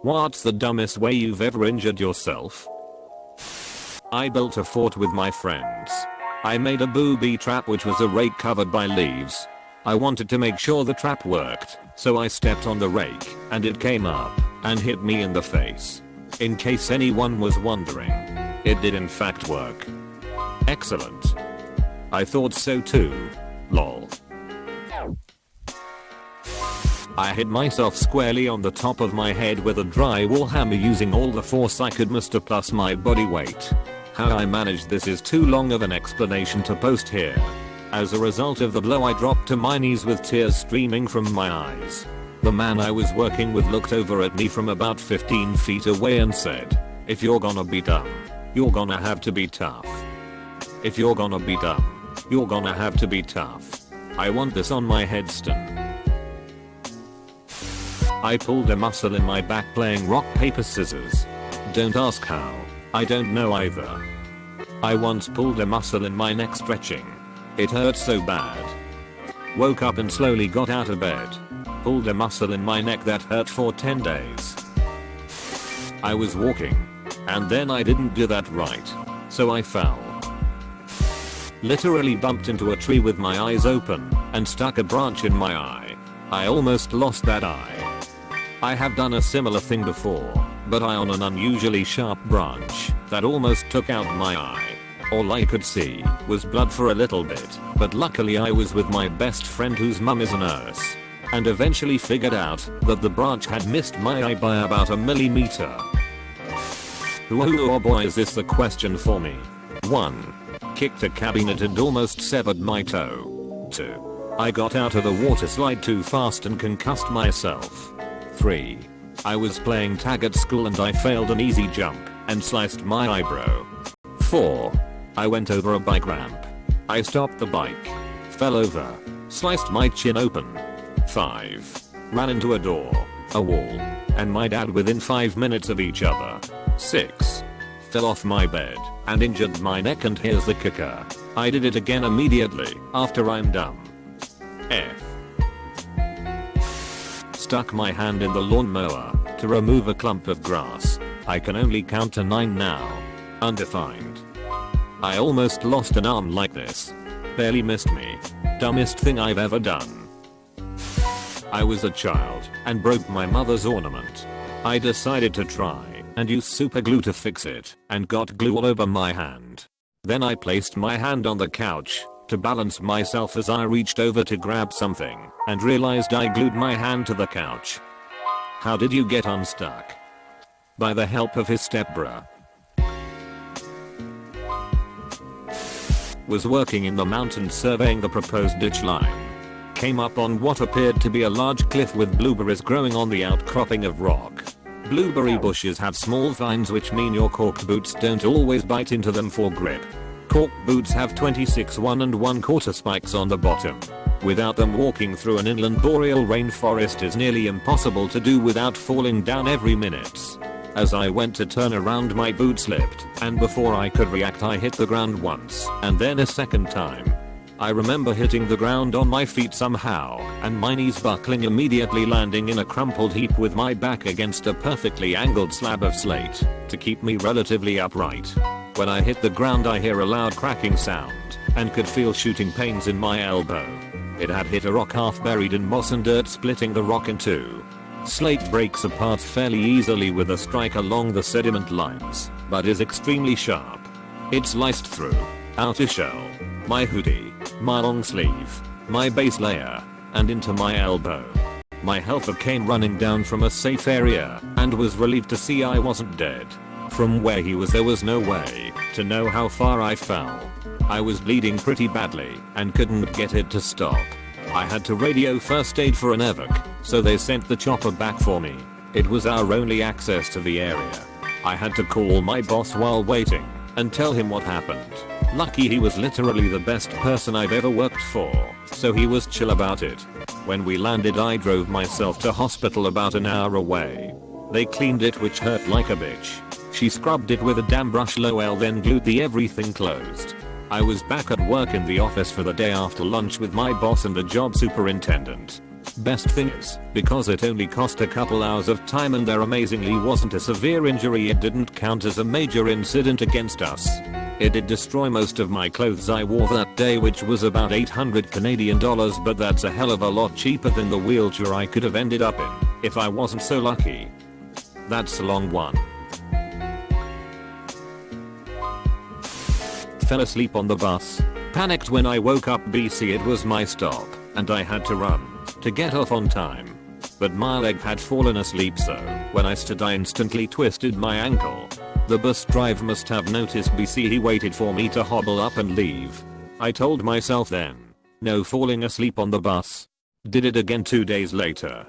What's the dumbest way you've ever injured yourself? I built a fort with my friends. I made a booby trap which was a rake covered by leaves. I wanted to make sure the trap worked, so I stepped on the rake and it came up and hit me in the face. In case anyone was wondering, it did in fact work. Excellent. I thought so too. Lol. I hit myself squarely on the top of my head with a drywall hammer using all the force I could muster plus my body weight. How I managed this is too long of an explanation to post here. As a result of the blow, I dropped to my knees with tears streaming from my eyes. The man I was working with looked over at me from about 15 feet away and said, "If you're gonna be dumb, you're gonna have to be tough. If you're gonna be dumb, you're gonna have to be tough. I want this on my headstone." I pulled a muscle in my back playing rock paper scissors. Don't ask how, I don't know either. I once pulled a muscle in my neck stretching. It hurt so bad. Woke up and slowly got out of bed. Pulled a muscle in my neck that hurt for 10 days. I was walking, and then I didn't do that right, so I fell. Literally bumped into a tree with my eyes open and stuck a branch in my eye. I almost lost that eye. I have done a similar thing before, but I on an unusually sharp branch that almost took out my eye. All I could see was blood for a little bit, but luckily I was with my best friend whose mum is a nurse, and eventually figured out that the branch had missed my eye by about a millimeter. Oh boy, is this the question for me. 1. Kicked a cabinet and almost severed my toe. 2. I got out of the water slide too fast and concussed myself. 3. I was playing tag at school and I failed an easy jump and sliced my eyebrow. 4. I went over a bike ramp. I stopped the bike, fell over, sliced my chin open. 5. Ran into a door, a wall, and my dad within 5 minutes of each other. 6. Fell off my bed and injured my neck, and here's the kicker. I did it again immediately after I'm done. F. Stuck my hand in the lawnmower to remove a clump of grass. I can only count to 9 now. Undefined. I almost lost an arm like this. Barely missed me. Dumbest thing I've ever done. I was a child and broke my mother's ornament. I decided to try and use super glue to fix it and got glue all over my hand. Then I placed my hand on the couch to balance myself as I reached over to grab something and realized I glued my hand to the couch. How did you get unstuck? By the help of his stepbrother. Was working in the mountains surveying the proposed ditch line. Came up on what appeared to be a large cliff with blueberries growing on the outcropping of rock. Blueberry bushes have small vines, which mean your corked boots don't always bite into them for grip. Corked boots have 26 1 1/4 spikes on the bottom. Without them, walking through an inland boreal rainforest is nearly impossible to do without falling down every minute. As I went to turn around, my boot slipped, and before I could react I hit the ground once and then a second time. I remember hitting the ground on my feet somehow and my knees buckling, immediately landing in a crumpled heap with my back against a perfectly angled slab of slate to keep me relatively upright. When I hit the ground I hear a loud cracking sound and could feel shooting pains in my elbow. It had hit a rock half buried in moss and dirt, splitting the rock in two. Slate breaks apart fairly easily with a strike along the sediment lines, but is extremely sharp. It sliced through outer shell, my hoodie, my long sleeve, my base layer, and into my elbow. My helper came running down from a safe area and was relieved to see I wasn't dead. From where he was there was no way to know how far I fell. I was bleeding pretty badly and couldn't get it to stop. I had to radio first aid for an evac, so they sent the chopper back for me. It was our only access to the area. I had to call my boss while waiting and tell him what happened. Lucky he was literally the best person I've ever worked for, so he was chill about it. When we landed I drove myself to hospital about an hour away. They cleaned it, which hurt like a bitch. She scrubbed it with a damn brush lol, then glued the everything closed. I was back at work in the office for the day after lunch with my boss and the job superintendent. Best thing is, because it only cost a couple hours of time and there amazingly wasn't a severe injury, it didn't count as a major incident against us. It did destroy most of my clothes I wore that day, which was about 800 Canadian dollars, but that's a hell of a lot cheaper than the wheelchair I could have ended up in if I wasn't so lucky. That's a long one. Fell asleep on the bus. Panicked when I woke up BC, it was my stop and I had to run to get off on time. But my leg had fallen asleep, so when I stood I instantly twisted my ankle. The bus driver must have noticed BC. He waited for me to hobble up and leave. I told myself then, no falling asleep on the bus. Did it again 2 days later.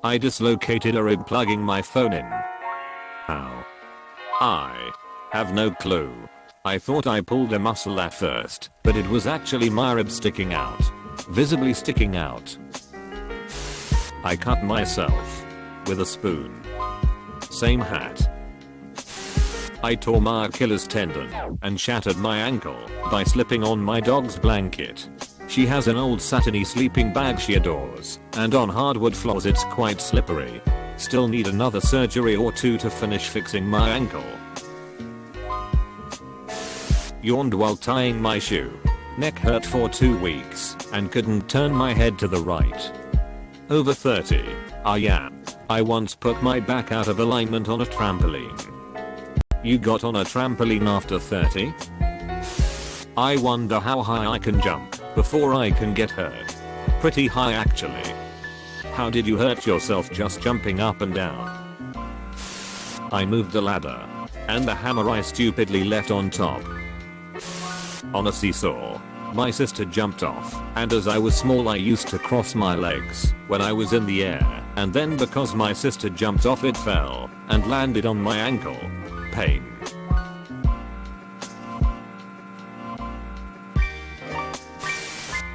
I dislocated a rib plugging my phone in. How? I have no clue. I thought I pulled a muscle at first, but it was actually my rib sticking out. Visibly sticking out. I cut myself with a spoon. Same hat. I tore my Achilles tendon and shattered my ankle by slipping on my dog's blanket. She has an old satiny sleeping bag she adores, and on hardwood floors it's quite slippery. Still need another surgery or two to finish fixing my ankle. Yawned while tying my shoe. Neck hurt for 2 weeks and couldn't turn my head to the right. Over 30. Yeah. I once put my back out of alignment on a trampoline. You got on a trampoline after 30? I wonder how high I can jump before I can get hurt. Pretty high actually. How did you hurt yourself just jumping up and down? I moved the ladder and the hammer I stupidly left on top. On a seesaw. My sister jumped off, and as I was small I used to cross my legs when I was in the air, and then because my sister jumped off it fell and landed on my ankle. Pain.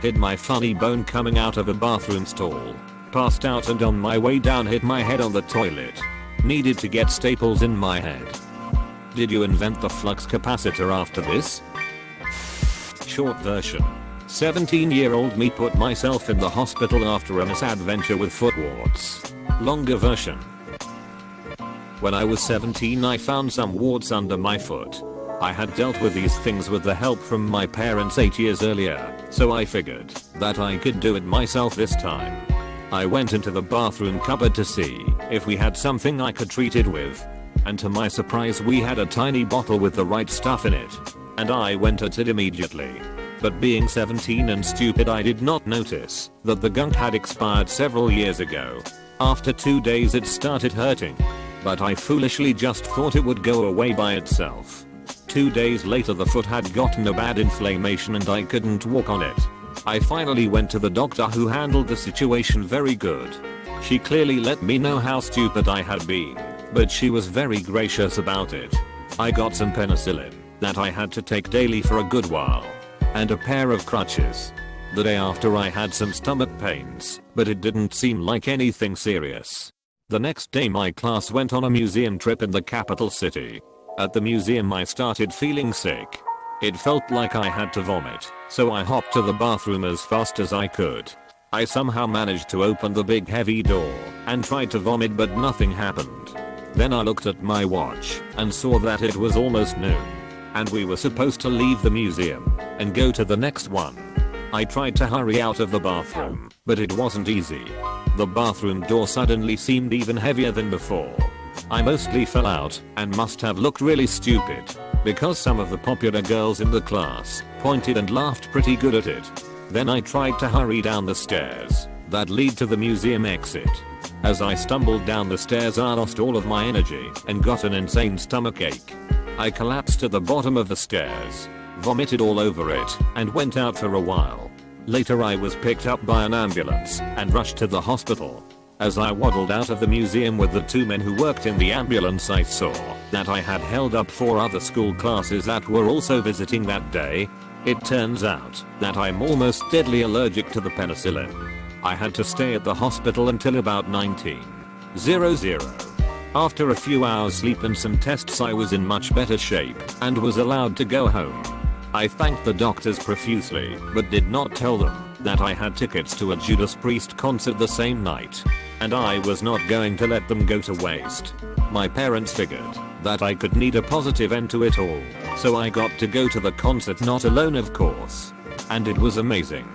Hit my funny bone coming out of a bathroom stall. Passed out and on my way down hit my head on the toilet. Needed to get staples in my head. Did you invent the flux capacitor after this? Short version. 17-year-old me put myself in the hospital after a misadventure with foot warts. Longer version. When I was 17 I found some warts under my foot. I had dealt with these things with the help from my parents 8 years earlier, so I figured that I could do it myself this time. I went into the bathroom cupboard to see if we had something I could treat it with. And to my surprise we had a tiny bottle with the right stuff in it. And I went at it immediately. But being 17 and stupid I did not notice that the gunk had expired several years ago. After 2 days it started hurting. But I foolishly just thought it would go away by itself. 2 days later the foot had gotten a bad inflammation and I couldn't walk on it. I finally went to the doctor who handled the situation very good. She clearly let me know how stupid I had been, but she was very gracious about it. I got some penicillin that I had to take daily for a good while, and a pair of crutches. The day after I had some stomach pains, but it didn't seem like anything serious. The next day my class went on a museum trip in the capital city. At the museum I started feeling sick. It felt like I had to vomit, so I hopped to the bathroom as fast as I could. I somehow managed to open the big heavy door and tried to vomit, but nothing happened. Then I looked at my watch and saw that it was almost noon. And we were supposed to leave the museum and go to the next one. I tried to hurry out of the bathroom, but it wasn't easy. The bathroom door suddenly seemed even heavier than before. I mostly fell out and must have looked really stupid, because some of the popular girls in the class pointed and laughed pretty good at it. Then I tried to hurry down the stairs that lead to the museum exit. As I stumbled down the stairs I lost all of my energy and got an insane stomach ache. I collapsed to the bottom of the stairs, vomited all over it, and went out for a while. Later I was picked up by an ambulance and rushed to the hospital. As I waddled out of the museum with the 2 men who worked in the ambulance I saw that I had held up 4 other school classes that were also visiting that day. It turns out that I'm almost deadly allergic to the penicillin. I had to stay at the hospital until about 1900. After a few hours sleep and some tests I was in much better shape and was allowed to go home. I thanked the doctors profusely but did not tell them that I had tickets to a Judas Priest concert the same night. And I was not going to let them go to waste. My parents figured that I could need a positive end to it all, so I got to go to the concert not alone, of course. And it was amazing.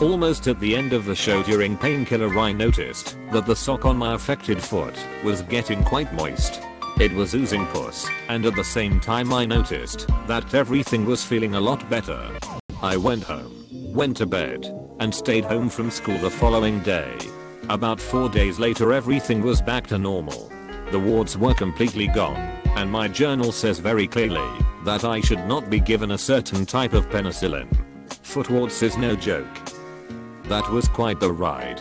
Almost at the end of the show during Painkiller, I noticed that the sock on my affected foot was getting quite moist. It was oozing pus, and at the same time I noticed that everything was feeling a lot better. I went home, went to bed, and stayed home from school the following day. About 4 days later everything was back to normal. The warts were completely gone, and my journal says very clearly that I should not be given a certain type of penicillin. Foot warts is no joke. That was quite the ride.